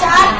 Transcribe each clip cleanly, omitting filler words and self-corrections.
4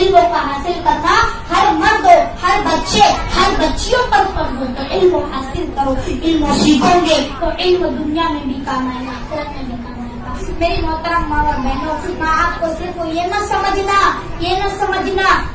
علم کا حاصل کرنا ہر مرد ہر بچے ہر بچیوں پر فرض ہوتا ہے. علم حاصل کرو, علم سیکھو گے تو علم دنیا میں بھی کام آئے گا, آخرت میں بھی کام آئے گا. میری محترم ماں اور بہنوں, میں آپ کو صرف یہ نہ سمجھنا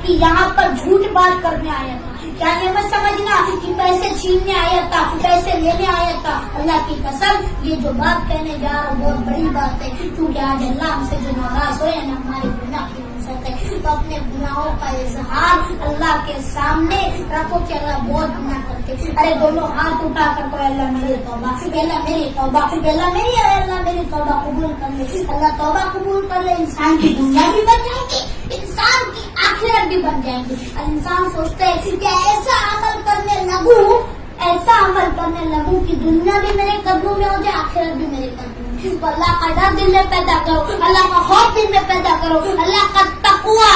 کہ یہاں پر جھوٹ بات کرنے آیا تھا, کیا یہ مت سمجھنا کہ پیسے چھیننے آیا تھا, پیسے لینے آیا تھا. اللہ کی قسم یہ جو بات کہنے جا رہا ہوں بہت بڑی بات ہے, کیونکہ آج اللہ ہم سے جو ناراض ہوئے ہیں ہمارے گناہ کی وجہ ہے, تو اپنے گناہوں کا اظہار اللہ کے سامنے رکھو کہ اللہ بہت گناہ کرتے. ارے دونوں ہاتھ اٹھا کر کو اللہ میری توبہ, اللہ میری توبہ, اللہ میری توبہ قبول کر لے. اللہ توبہ قبول کر لے, انسان کی دنیا بھی بن جائے گی, انسان کی آخرت بھی بن جائے گی. انسان سوچتا ہے کہ ایسا عمل کرنے لگوں کہ دنیا بھی میرے قدموں میں ہو جائے, آخرت بھی میرے قدموں میں. تو اللہ کا ڈر دل میں پیدا کرو, اللہ کا خوف دل میں پیدا کرو, اللہ کا تقوی.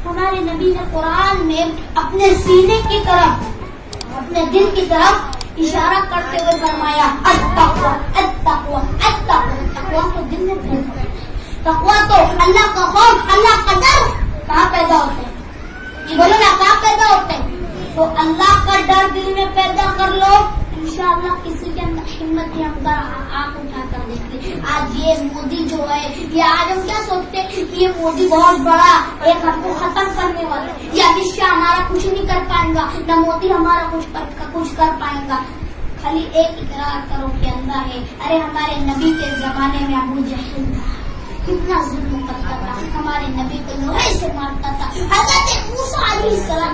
ہمارے نبی نے قرآن میں اپنے سینے کی طرف, اپنے دل کی طرف اشارہ کرتے ہوئے فرمایا التقوی. تقوی تو دل میں پیدا ہوتا ہے, تقوی تو اللہ کا خوف, اللہ کا ڈر کہاں پیدا ہوتا ہے؟ یہ بولو نا, کہاں پیدا ہوتا ہے؟ تو اللہ کا ڈر دل میں پیدا کر لو, انشاءاللہ کسی کے اندر ہمت یا آنکھ اٹھا کر دیکھتے. آج یہ مودی جو ہے, یہ آج ہم کیا سوچتے ہیں کہ یہ مودی بہت بڑا ایک ہم کو ختم کرنے والا ہے, یا امت شاہ ہمارا کچھ نہیں کر پائیں گا, نہ مودی ہمارا کچھ کر پائیں گا. خالی ایک اقرار کرو کہ اللہ ہے. ارے ہمارے نبی کے زمانے میں ابو جہل تھا, کتنا ظلم کرتا تھا, ہمارے نبی کو لوہے سے مارتا تھا. حضرت موسیٰ علیہ السلام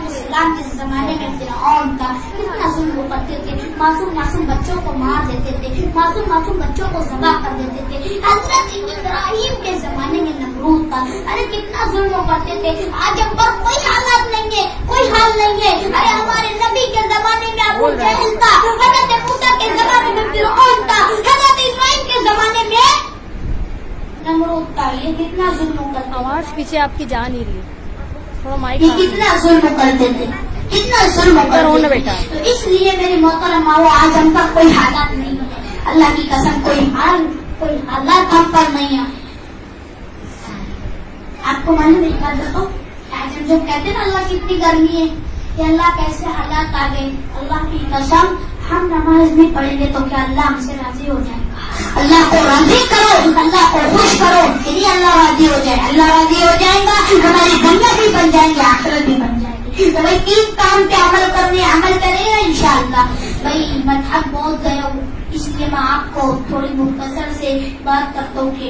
کے زمانے میں فرعون تھا, کتنا ظلم کرتے تھے, معصوم بچوں کو مار دیتے تھے, معصوم بچوں کو ذبح کر دیتے تھے. حضرت ابراہیم کے زمانے میں نمرود تھا, ارے کتنا ظلم کرتے تھے. آج ہم پر کوئی حالات نہیں ہے, کوئی حال نہیں ہے. ارے ہمارے نبی کے زمانے میں ابو جہل تھا, حضرت موسیٰ کے زمانے میں فرعون تھا, حضرت ابراہیم کے زمانے میں نمرود کا. یہ کتنا ظلم کرتا. آواز پیچھے آپ کی جا نہیں رہی, تھوڑا مائک. یہ کتنا ظلم کرتے تھے, کتنا ظلم کرتے بیٹا. تو اس لیے میری محترم ماں, آج ہم پر کوئی حالات نہیں ہے, اللہ کی قسم کوئی حالات ہم پر نہیں ہے. آپ کو معلوم ایک بات بتاؤ, آج ہم جو کہتے ہیں نا اللہ کتنی گرمی ہے, کہ اللہ کیسے حالات آ گئے, اللہ کی قسم ہم نماز نہیں پڑھیں گے تو کیا اللہ ہم سے راضی ہو جائے گا؟ اللہ کو راضی کرو, اللہ کو خوش کرو, یعنی اللہ راضی ہو جائے. اللہ راضی ہو جائے گا, ہماری دنیا بھی بن جائیں گی, آخرت بھی بن جائے گی. تو بھائی 3 کام پہ عمل کریں گے انشاءاللہ. بھائی میں تھک بہت گیا ہوں, اس لیے میں آپ کو تھوڑی مختصر سے بات کرتا ہوں کہ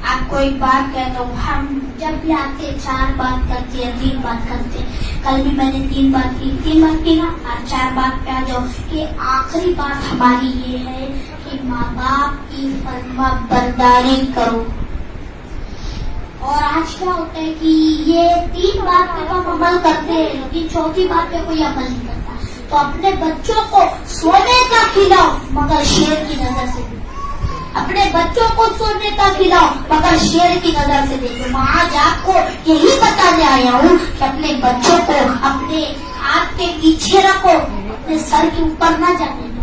آپ کو ایک بات کہتا ہوں. ہم جب بھی آتے 4 بات کرتے ہیں, 3 بات کرتے ہیں. کل بھی میں نے 3 بات کی نا, آج 4 بات پہ آ جاؤ. کہ آخری بات ہماری یہ ہے کہ ماں باپ کی فرما برداری کرو. اور آج کیا ہوتا ہے کہ یہ 3 بات پہ تو ہم عمل کرتے ہیں, لیکن 4تھی بات پہ کوئی عمل نہیں کرتا. تو اپنے بچوں کو سونے کا کھلاؤ مگر شیر کی نظر سے, اپنے بچوں کو سونے کا کھلاؤ مگر شیر کی نظر سے دیکھو. میں آج آپ کو یہی بتانے آیا ہوں کہ اپنے بچوں کو اپنے ہاتھ کے پیچھے رکھو, اپنے سر کے اوپر نہ جانے دو,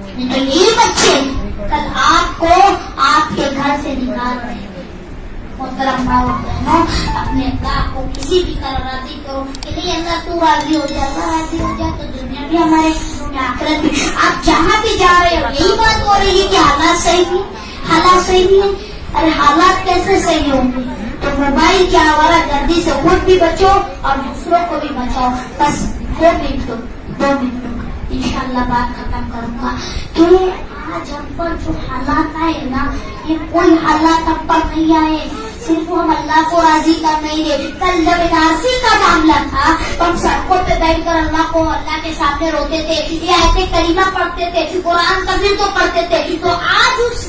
نہیں تو یہ بچے کل آپ کو آپ کے گھر سے نکال رہے ہیں. محترم بھائی بہنوں, اپنے اللہ کو کسی بھی طرح راضی کرو کہ نہیں اللہ تو راضی ہو جائے, اللہ راضی ہو جائے تو دنیا بھی ہمارے آخرت بھی. آپ جہاں بھی جا رہے ہو یہی بات ہو رہی ہے کہ حالات صحیح نہیں. ارے حالات کیسے صحیح ہوں گے؟ تو موبائل کی آوارہ گردی سے خود بھی بچو اور دوسروں کو بھی بچاؤ. بس 2 منٹ انشاءاللہ بات ختم کروں گا. کہ آج ہم پر جو حالات آئے نا, یہ کوئی حالات ہم پر نہیں آئے, صرف ہم اللہ کو راضی کر نہیں رہے. کل جب NRC کا معاملہ تھا تو ہم سڑکوں پہ بیٹھ کر اللہ کے سامنے روتے تھے, یہ آیت کریمہ پڑھتے تھے, قرآن تفسیر تو پڑھتے تھے. تو آج اس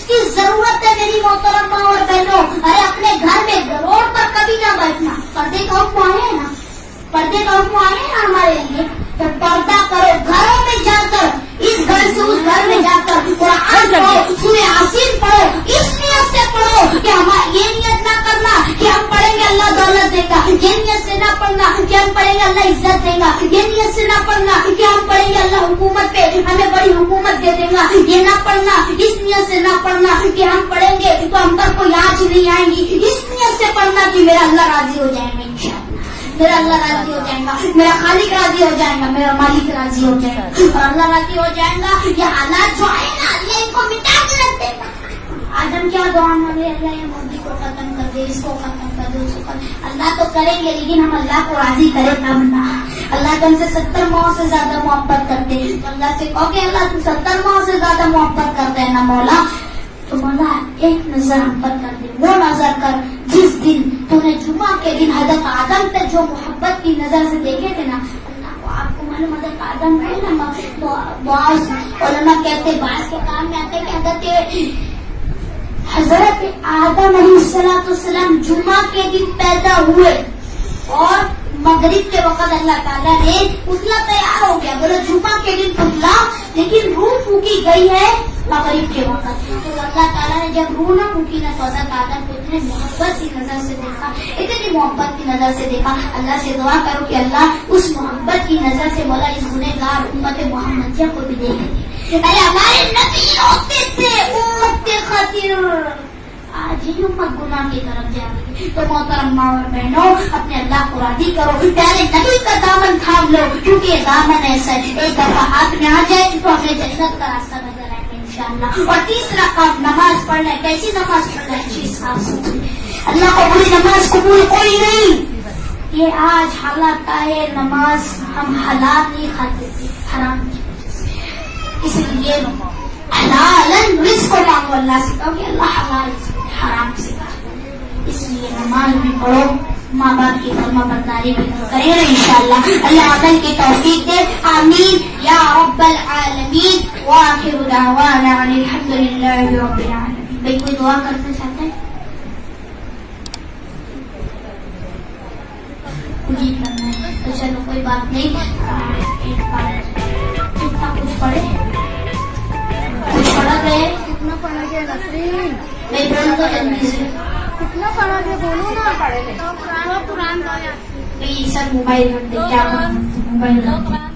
کی ضرورت ہے میری محترم ماں اور بہنوں. ارے اپنے گھر میں روڈ پر کبھی نہ بیٹھنا. پردے کا حکم آئے نا, پردے کا حکم آئے نا ہمارے لیے, تو پردہ کرو. گھروں میں جا کر, اس گھر سے اس گھر میں جا کر قرآن پڑھو, سورہ یاسین پڑھو. اس نیت سے پڑھو کہ یہ نیت نہ کرنا کہ ہم پڑھیں گے اللہ دولت دے گا, یہ نیت سے نہ پڑھنا کہ ہم پڑھیں گے اللہ عزت دے گا, یہ نیت سے نہ پڑھنا کہ ہم پڑھیں گے اللہ حکومت پہ ہمیں بڑی حکومت دے دے گا, یہ نہ پڑھنا, اس نیت سے نہ پڑھنا کہ ہم پڑھیں گے تو ہم پر کوئی آج نہیں آئیں گی. اس نیت سے پڑھنا کہ میرا اللہ راضی ہو جائے گا انشاءاللہ, میرا اللہ راضی ہو جائے گا, میرا خالق راضی ہو جائے گا, میرا مالک راضی ہو جائے گا, اور اللہ راضی ہو جائے گا. یہ حالات جو ہے نا اللہ ان کو مٹا کے رکھ دے گا. آج ہم کیا دعا مانگے, اللہ یہ مودی کو ختم کر دے, اس کو ختم کر دے, اس کو ختم. اللہ تو کریں گے لیکن ہم اللہ کو راضی کرے تب نا. اللہ تم سے 70 ماہ سے زیادہ محبت کرتے, تو اللہ سے کہو کہ اللہ تم 70 ماہ سے زیادہ محبت کرتے ہیں نا مولا, تو مولا ایک نظر ہم پر کر دے. وہ نظر کر جس دن تو نے جمعہ کے دن حضرت آدم پہ جو محبت کی نظر سے دیکھے تھے نا. اللہ کو آپ کو معلوم حضرت آدم ہے نا, بعض علماء کہتے بعض کے کام میں آتے کہ حضرت آدم علیہ السلام جمعہ کے دن پیدا ہوئے اور مغرب کے وقت اللہ تعالیٰ نے پتلا تیار ہو گیا. بولے جمعہ کے دن پتلا, لیکن روح پھونکی گئی ہے مغرب کے وقت. تو اللہ تعالیٰ نے جب روح نہ پھونکی نہ, تو حضرت آدم کو اتنے محبت کی نظر سے دیکھا, اتنی محبت کی نظر سے دیکھا. اللہ سے دعا کرو کہ اللہ اس محبت کی نظر سے مولا اس گنہگار امت محمدیہ کو بھی دیکھ دے. ہمارے نبی ہوتے تھے امت کے خاطر, آج ہی امت گناہ کی طرف جا رہی. تو محترم ماں اور بہنوں, اپنے اللہ کو راضی کرو, پیارے نبی کا دامن تھام لو, کیونکہ یہ دامن ایسا ہے ایک دفعہ ہاتھ میں آ جائے تو ہمیں جنت کا راستہ نظر آئے گا انشاءاللہ. اور تیسرا کام نماز پڑھنا ہے. کیسی نماز پڑھنا ہے, اچھی صاف ستھری. اللہ کو بری نماز قبول کوئی نہیں. یہ آج حالات ہے, نماز ہم حلال نہیں کھاتے تھے, حرام کی وجہ سے. اس لیے حلال رزق کو مانگو اللہ سے, کہو کہ اللہ حلال حرام سے. اس لیے نماز بھی پڑھو, ماں باپ کی فرما برداری بھی کریں گے انشاءاللہ. اللہ عمل کی توفیق دے, آمین یا رب العالمین. وآخر دعوانا ان الحمدللہ رب العالمین. بھائی کوئی دعا کرنا چاہتا ہے؟ کچھ ہی کرنا ہے تو چلو کوئی بات نہیں. ایک بات کتنا کچھ پڑھے, کچھ پڑھا گئے, کتنا پڑھا گیا نسرین, میں بول تو جلدی سے. کتنا پڑھا گیا بولو نا. قرآن سر موبائل رکھ دے, کیا موبائل رکھ دے.